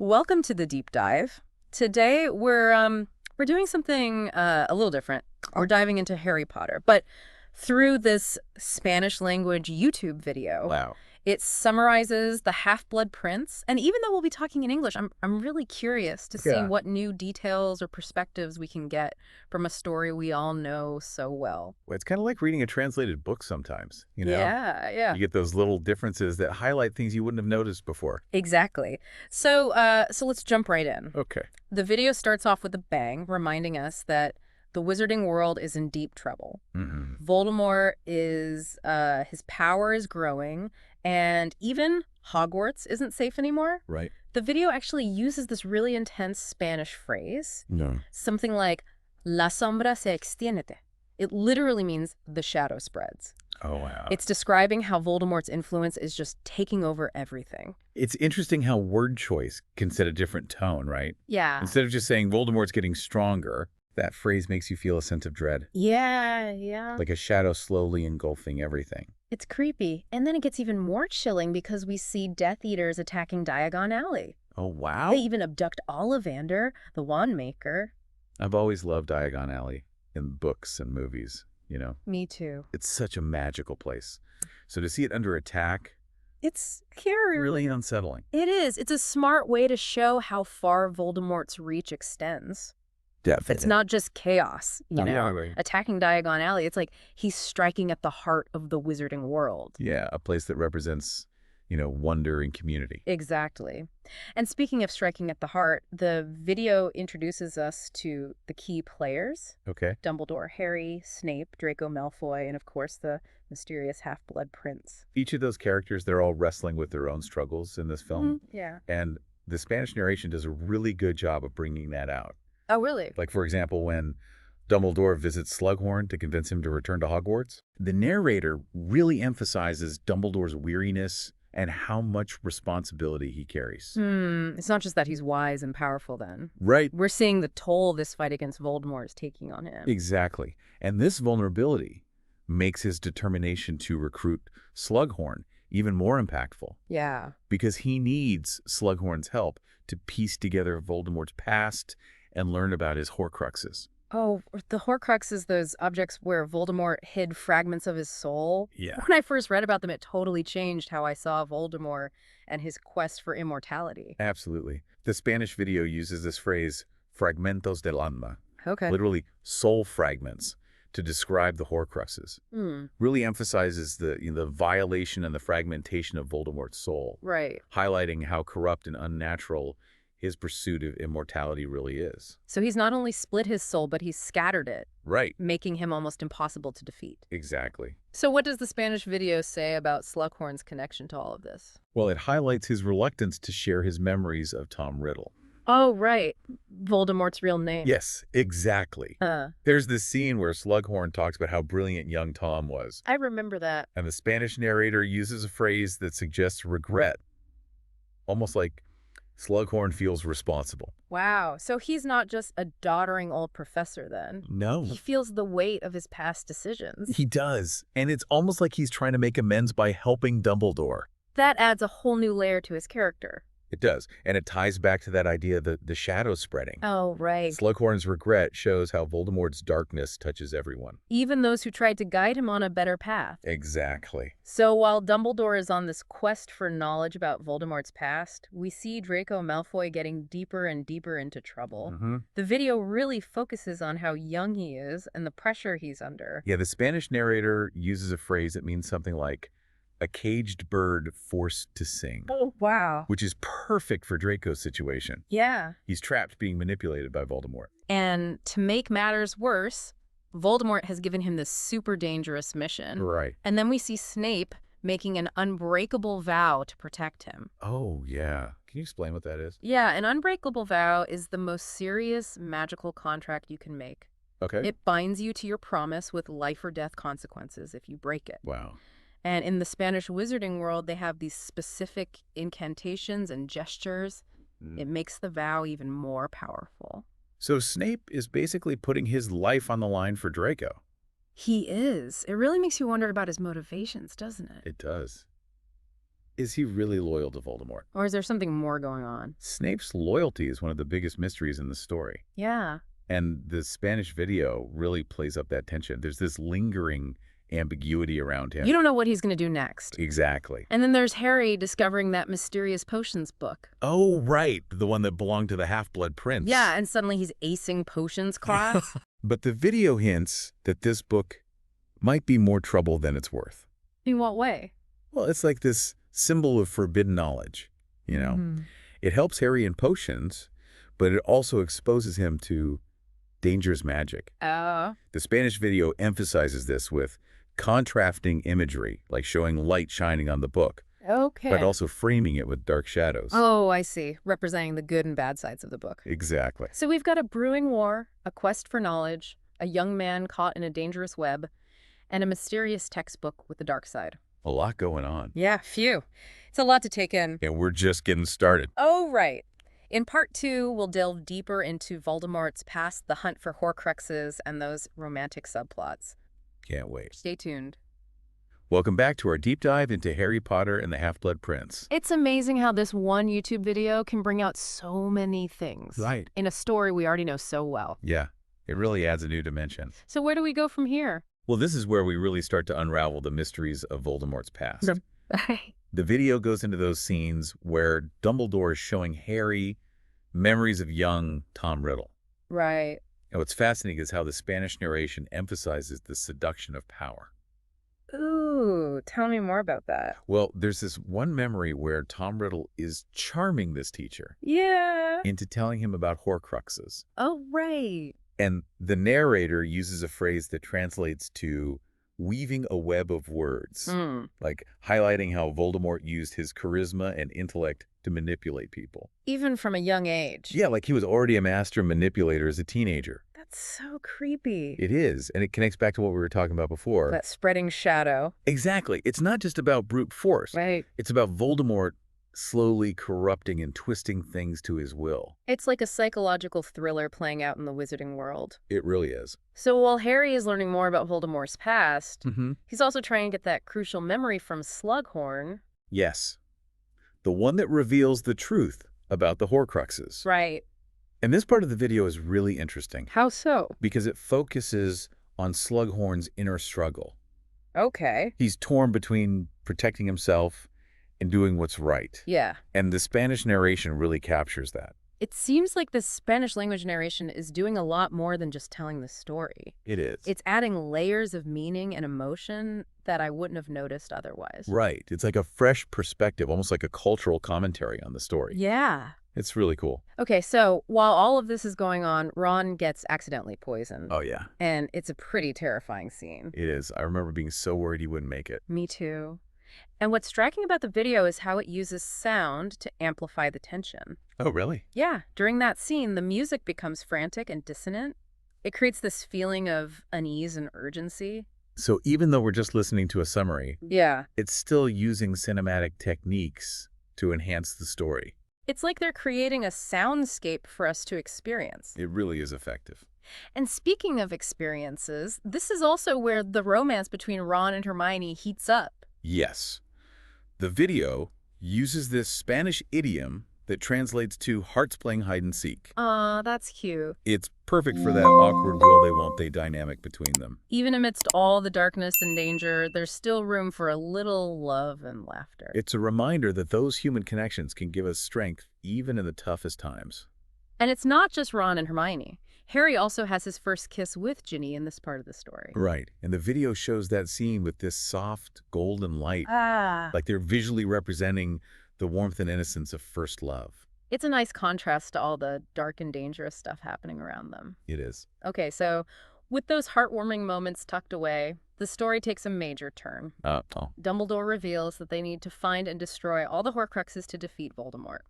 Welcome to the deep dive. Today we're doing something a little different. We're diving into Harry Potter, but through this Spanish language YouTube video. Wow. It summarizes the Half-Blood Prince, and even though we'll be talking in English, I'm really curious to see Yeah. what new details or perspectives we can get from a story we all know so well. Well, it's kind of like reading a translated book sometimes, you know? Yeah. You get those little differences that highlight things you wouldn't have noticed before. Exactly. So let's jump right in. Okay. The video starts off with a bang, reminding us that the wizarding world is in deep trouble. Mm-hmm. Voldemort is, his power is growing, and even Hogwarts isn't safe anymore. Right. The video actually uses this really intense Spanish phrase, No. something like, La sombra se extiende. It literally means the shadow spreads. Oh, wow. It's describing how Voldemort's influence is just taking over everything. It's interesting how word choice can set a different tone, right? Yeah. Instead of just saying Voldemort's getting stronger, that phrase makes you feel a sense of dread, Yeah. like a shadow slowly engulfing everything. It's creepy. And then it gets even more chilling because we see Death Eaters attacking Diagon Alley. Oh, wow. They even abduct Ollivander, the wand maker. I've always loved Diagon Alley in books and movies, you know? Me too. It's such a magical place. So to see it under attack, It's scary. really unsettling. It is. It's a smart way to show how far Voldemort's reach extends. Definitely. It's not just chaos, you know, Yeah. attacking Diagon Alley. It's like he's striking at the heart of the wizarding world. Yeah, a place that represents, you know, wonder and community. Exactly. And speaking of striking at the heart, the video introduces us to the key players. Okay. Dumbledore, Harry, Snape, Draco Malfoy, and of course the mysterious Half-Blood Prince. Each of those characters, they're all wrestling with their own struggles in this film. Yeah. And the Spanish narration does a really good job of bringing that out. Oh, really? Like, for example, when Dumbledore visits Slughorn to convince him to return to Hogwarts, the narrator really emphasizes Dumbledore's weariness and how much responsibility he carries. It's not just that he's wise and powerful then. Right. We're seeing the toll this fight against Voldemort is taking on him. Exactly. And this vulnerability makes his determination to recruit Slughorn even more impactful, Yeah. because he needs Slughorn's help to piece together Voldemort's past and learn about his Horcruxes. Oh, the Horcruxes, those objects where Voldemort hid fragments of his soul. Yeah. When I first read about them, it totally changed how I saw Voldemort and his quest for immortality. Absolutely. The Spanish video uses this phrase, fragmentos del alma, Okay. literally soul fragments, to describe the Horcruxes. Really emphasizes the violation and the fragmentation of Voldemort's soul, Right. highlighting how corrupt and unnatural his pursuit of immortality really is. So he's not only split his soul, but he's scattered it, Right. making him almost impossible to defeat. Exactly. So what does the Spanish video say about Slughorn's connection to all of this? Well, it highlights his reluctance to share his memories of Tom Riddle. Oh, right. Voldemort's real name. Yes, exactly. There's this scene where Slughorn talks about how brilliant young Tom was, I remember that. and the Spanish narrator uses a phrase that suggests regret, almost like Slughorn feels responsible. Wow. So he's not just a doddering old professor then. No. He feels the weight of his past decisions. He does, and it's almost like he's trying to make amends by helping Dumbledore. That adds a whole new layer to his character. It does, and it ties back to that idea of the shadow spreading. Oh, right. Slughorn's regret shows how Voldemort's darkness touches everyone. Even those who tried to guide him on a better path. Exactly. So while Dumbledore is on this quest for knowledge about Voldemort's past, we see Draco Malfoy getting deeper and deeper into trouble. The video really focuses on how young he is and the pressure he's under. Yeah, the Spanish narrator uses a phrase that means something like, a caged bird forced to sing, Oh, wow. which is perfect for Draco's situation. Yeah. He's trapped being manipulated by Voldemort. And to make matters worse, Voldemort has given him this super dangerous mission. Right. And then we see Snape making an unbreakable vow to protect him. Oh, yeah. Can you explain what that is? Yeah, an unbreakable vow is the most serious magical contract you can make. Okay. It binds you to your promise with life or death consequences if you break it. Wow. And in the Spanish wizarding world, they have these specific incantations and gestures. It makes the vow even more powerful. So Snape is basically putting his life on the line for Draco. He is. It really makes you wonder about his motivations, doesn't it? It does. Is he really loyal to Voldemort? Or is there something more going on? Snape's loyalty is one of the biggest mysteries in the story. Yeah. And the Spanish video really plays up that tension. There's this lingering ambiguity around him. You don't know what he's going to do next. Exactly. And then there's Harry discovering that mysterious potions book. Oh, right. The one that belonged to the Half-Blood Prince. Yeah, and suddenly he's acing potions class. But the video hints that this book might be more trouble than it's worth. In what way? Well, it's like this symbol of forbidden knowledge, you know. It helps Harry in potions, but it also exposes him to dangerous magic. Oh. The Spanish video emphasizes this with contrasting imagery, like showing light shining on the book, Okay. but also framing it with dark shadows. Oh, I see. Representing the good and bad sides of the book. Exactly. So we've got a brewing war, a quest for knowledge, a young man caught in a dangerous web, and a mysterious textbook with the dark side. A lot going on. Yeah, phew. It's a lot to take in. And we're just getting started. Oh, right. In Part 2, we'll delve deeper into Voldemort's past, the hunt for Horcruxes, and those romantic subplots. Can't wait. Stay tuned. Welcome back to our deep dive into Harry Potter and the Half-Blood Prince. It's amazing how this one YouTube video can bring out so many things. Right. In a story we already know so well. Yeah, it really adds a new dimension. So where do we go from here? Well, this is where we really start to unravel the mysteries of Voldemort's past. The video goes into those scenes where Dumbledore is showing Harry memories of young Tom Riddle. Right. And what's fascinating is how the Spanish narration emphasizes the seduction of power. Ooh, tell me more about that. Well, there's this one memory where Tom Riddle is charming this teacher Yeah. into telling him about Horcruxes. Oh, right. And the narrator uses a phrase that translates to weaving a web of words, like highlighting how Voldemort used his charisma and intellect to manipulate people. Even from a young age. Yeah, like he was already a master manipulator as a teenager. That's so creepy. It is, and it connects back to what we were talking about before. That spreading shadow. Exactly. It's not just about brute force. Right. It's about Voldemort slowly corrupting and twisting things to his will. It's like a psychological thriller playing out in the wizarding world. It really is. So while Harry is learning more about Voldemort's past, he's also trying to get that crucial memory from Slughorn. Yes. The one that reveals the truth about the Horcruxes. Right. And this part of the video is really interesting. How so? Because it focuses on Slughorn's inner struggle. Okay. He's torn between protecting himself and doing what's right. Yeah. And the Spanish narration really captures that. It seems like the Spanish language narration is doing a lot more than just telling the story. It is. It's adding layers of meaning and emotion that I wouldn't have noticed otherwise. Right. It's like a fresh perspective, almost like a cultural commentary on the story. Yeah. It's really cool. Okay, so while all of this is going on, Ron gets accidentally poisoned. Oh, yeah. And it's a pretty terrifying scene. It is. I remember being so worried he wouldn't make it. Me too. And what's striking about the video is how it uses sound to amplify the tension. Oh, really? Yeah, during that scene, the music becomes frantic and dissonant. It creates this feeling of unease and urgency. So even though we're just listening to a summary, Yeah. it's still using cinematic techniques to enhance the story. It's like they're creating a soundscape for us to experience. It really is effective. And speaking of experiences, this is also where the romance between Ron and Hermione heats up. Yes. The video uses this Spanish idiom that translates to hearts playing hide and seek. Aw, that's cute. It's perfect for that awkward will they won't they dynamic between them. Even amidst all the darkness and danger, there's still room for a little love and laughter. It's a reminder that those human connections can give us strength even in the toughest times. And it's not just Ron and Hermione. Harry also has his first kiss with Ginny in this part of the story. Right. And the video shows that scene with this soft golden light. Ah. Like they're visually representing the warmth and innocence of first love. It's a nice contrast to all the dark and dangerous stuff happening around them. It is. Okay, so with those heartwarming moments tucked away, the story takes a major turn. Dumbledore reveals that they need to find and destroy all the Horcruxes to defeat Voldemort.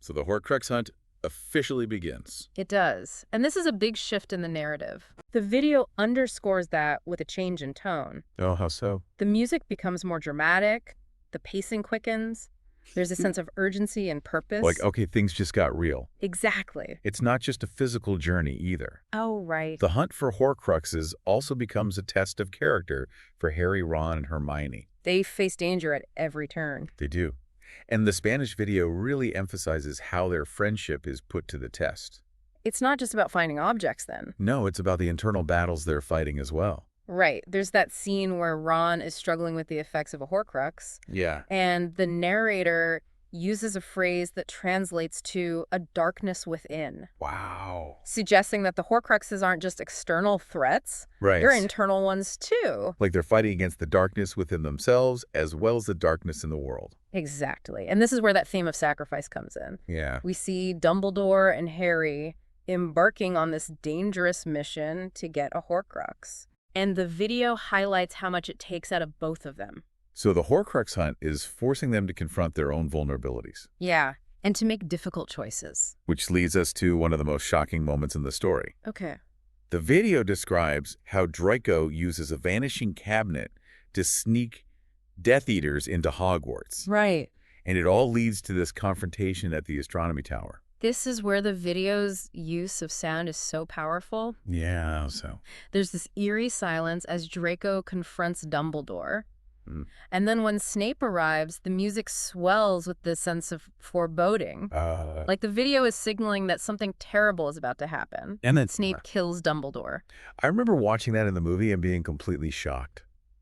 So the Horcrux hunt officially begins. It does. And this is a big shift in the narrative. The video underscores that with a change in tone. Oh, how so? The music becomes more dramatic, the pacing quickens, there's a sense of urgency and purpose. Like, okay, things just got real. Exactly. It's not just a physical journey either. Oh, right. The hunt for Horcruxes also becomes a test of character for Harry, Ron, and Hermione. They face danger at every turn. They do. And the Spanish video really emphasizes how their friendship is put to the test. It's not just about finding objects then. No, it's about the internal battles they're fighting as well. Right. There's that scene where Ron is struggling with the effects of a Horcrux, Yeah. and the narrator uses a phrase that translates to a darkness within, Wow. suggesting that the Horcruxes aren't just external threats, Right. they're internal ones too. Like they're fighting against the darkness within themselves as well as the darkness in the world. Exactly. And this is where that theme of sacrifice comes in. Yeah. We see Dumbledore and Harry embarking on this dangerous mission to get a Horcrux. And the video highlights how much it takes out of both of them. So the Horcrux hunt is forcing them to confront their own vulnerabilities. Yeah, and to make difficult choices. Which leads us to one of the most shocking moments in the story. Okay. The video describes how Draco uses a vanishing cabinet to sneak Death Eaters into Hogwarts. Right. And it all leads to this confrontation at the astronomy tower. This is where the video's use of sound is so powerful. Yeah, so. There's this eerie silence as Draco confronts Dumbledore. And then when Snape arrives, the music swells with this sense of foreboding. Like the video is signaling that something terrible is about to happen. And then Snape kills Dumbledore. I remember watching that in the movie and being completely shocked.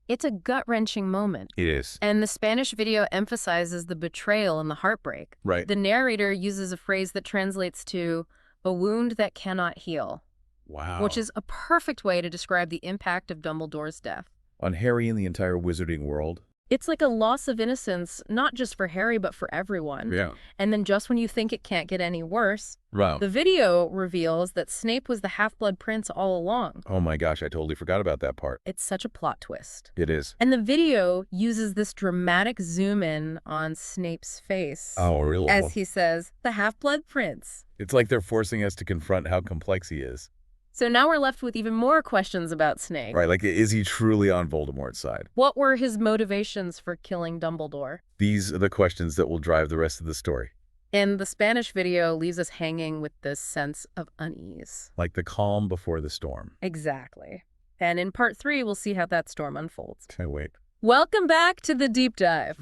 It's a gut-wrenching moment. It is. And the Spanish video emphasizes the betrayal and the heartbreak. Right. The narrator uses a phrase that translates to a wound that cannot heal. Wow. Which is a perfect way to describe the impact of Dumbledore's death. On Harry and the entire wizarding world. It's like a loss of innocence, not just for Harry, but for everyone. Yeah. And then just when you think it can't get any worse, Wow. the video reveals that Snape was the Half-Blood Prince all along. Oh my gosh, I totally forgot about that part. It's such a plot twist. It is. And the video uses this dramatic zoom in on Snape's face. Oh, really? As he says, the Half-Blood Prince. It's like they're forcing us to confront how complex he is. So now we're left with even more questions about Snape. Right, like, is he truly on Voldemort's side? What were his motivations for killing Dumbledore? These are the questions that will drive the rest of the story. And the Spanish video leaves us hanging with this sense of unease. Like the calm before the storm. Exactly. And in part 3, we'll see how that storm unfolds. Can't wait. Welcome back to the deep dive.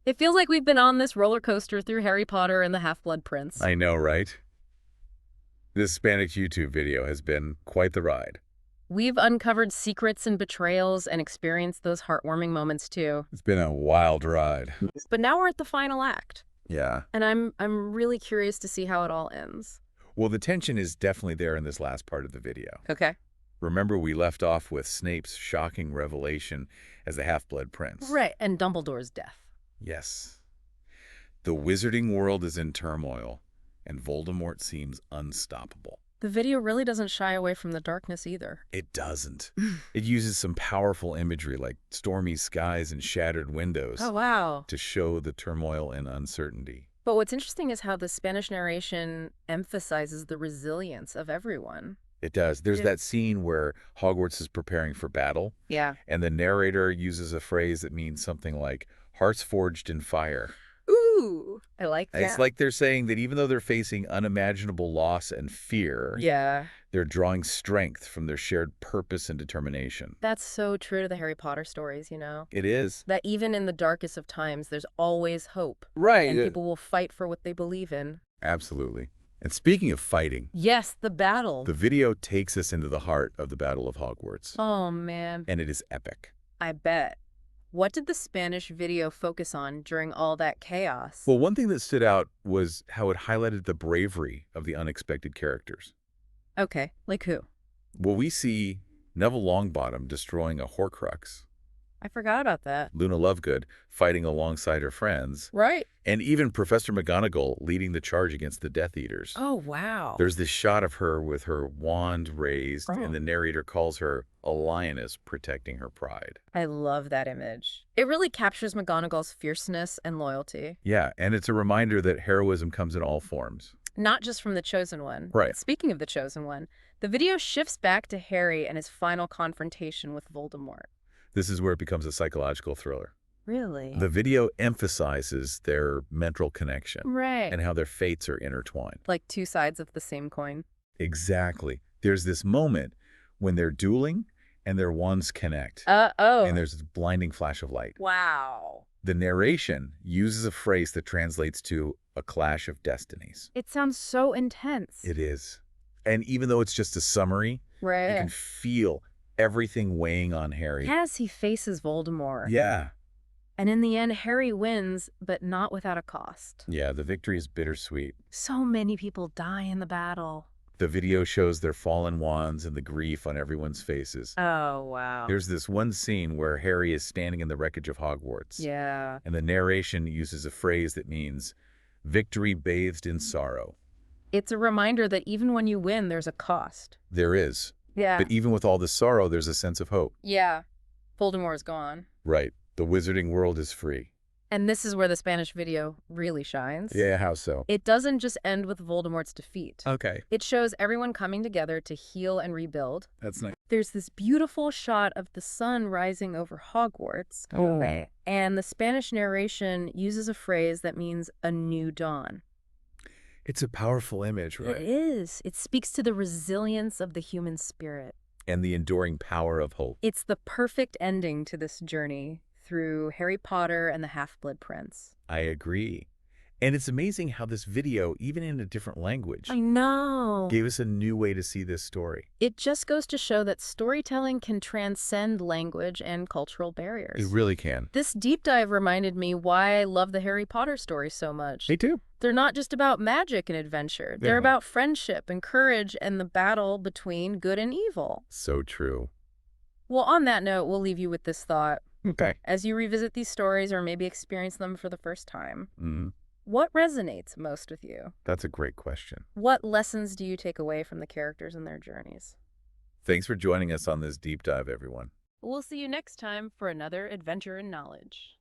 It feels like we've been on this roller coaster through Harry Potter and the Half-Blood Prince. I know, right? This Spanish YouTube video has been quite the ride. We've uncovered secrets and betrayals and experienced those heartwarming moments too. It's been a wild ride. But now we're at the final act. Yeah. And I'm really curious to see how it all ends. Well, the tension is definitely there in this last part of the video. Okay. Remember, we left off with Snape's shocking revelation as the Half-Blood Prince. Right, and Dumbledore's death. Yes. The wizarding world is in turmoil, and Voldemort seems unstoppable. The video really doesn't shy away from the darkness either. It doesn't. It uses some powerful imagery like stormy skies and shattered windows Oh, wow. to show the turmoil and uncertainty. But what's interesting is how the Spanish narration emphasizes the resilience of everyone. It does. There's Yeah. that scene where Hogwarts is preparing for battle, Yeah. and the narrator uses a phrase that means something like, hearts forged in fire. Ooh, I like that. It's like they're saying that even though they're facing unimaginable loss and fear, Yeah. they're drawing strength from their shared purpose and determination. That's so true to the Harry Potter stories, you know? It is. That even in the darkest of times, there's always hope. Right. And people will fight for what they believe in. Absolutely. And speaking of fighting, Yes, the battle. the video takes us into the heart of the Battle of Hogwarts. Oh, man. And it is epic. I bet. What did the Spanish video focus on during all that chaos? Well, one thing that stood out was how it highlighted the bravery of the unexpected characters. Okay, like who? Well, we see Neville Longbottom destroying a Horcrux, I forgot about that. Luna Lovegood fighting alongside her friends, Right. and even Professor McGonagall leading the charge against the Death Eaters. Oh, wow. There's this shot of her with her wand raised, Oh. and the narrator calls her a lioness protecting her pride. I love that image. It really captures McGonagall's fierceness and loyalty. Yeah, and it's a reminder that heroism comes in all forms. Not just from the Chosen One. Right. Speaking of the Chosen One, the video shifts back to Harry and his final confrontation with Voldemort. This is where it becomes a psychological thriller. Really? The video emphasizes their mental connection Right. and how their fates are intertwined. Like two sides of the same coin. Exactly. There's this moment when they're dueling and their wands connect. Oh. And there's this blinding flash of light. Wow. The narration uses a phrase that translates to a clash of destinies. It sounds so intense. It is. And even though it's just a summary, you can Right. feel everything weighing on Harry. As he faces Voldemort. Yeah. And in the end, Harry wins, but not without a cost. Yeah, the victory is bittersweet. So many people die in the battle. The video shows their fallen wands and the grief on everyone's faces. Oh, wow. There's this one scene where Harry is standing in the wreckage of Hogwarts. Yeah. And the narration uses a phrase that means, victory bathed in sorrow. It's a reminder that even when you win, there's a cost. There is. Yeah. But even with all the sorrow, there's a sense of hope. Yeah. Voldemort's gone. Right. The wizarding world is free. And this is where the Spanish video really shines. Yeah, how so? It doesn't just end with Voldemort's defeat. Okay. It shows everyone coming together to heal and rebuild. That's nice. There's this beautiful shot of the sun rising over Hogwarts. Oh. And the Spanish narration uses a phrase that means a new dawn. It's a powerful image, It is. It speaks to the resilience of the human spirit. And the enduring power of hope. It's the perfect ending to this journey through Harry Potter and the Half-Blood Prince. I agree. And it's amazing how this video, even in a different language, I know. gave us a new way to see this story. It just goes to show that storytelling can transcend language and cultural barriers. It really can. This deep dive reminded me why I love the Harry Potter stories so much. Me too. They're not just about magic and adventure. They're Yeah. about friendship and courage and the battle between good and evil. So true. Well, on that note, we'll leave you with this thought. Okay. As you revisit these stories or maybe experience them for the first time, Mm, what resonates most with you? that's a great question. What lessons do you take away from the characters and their journeys? Thanks for joining us on this deep dive, everyone. We'll see you next time for another adventure in knowledge.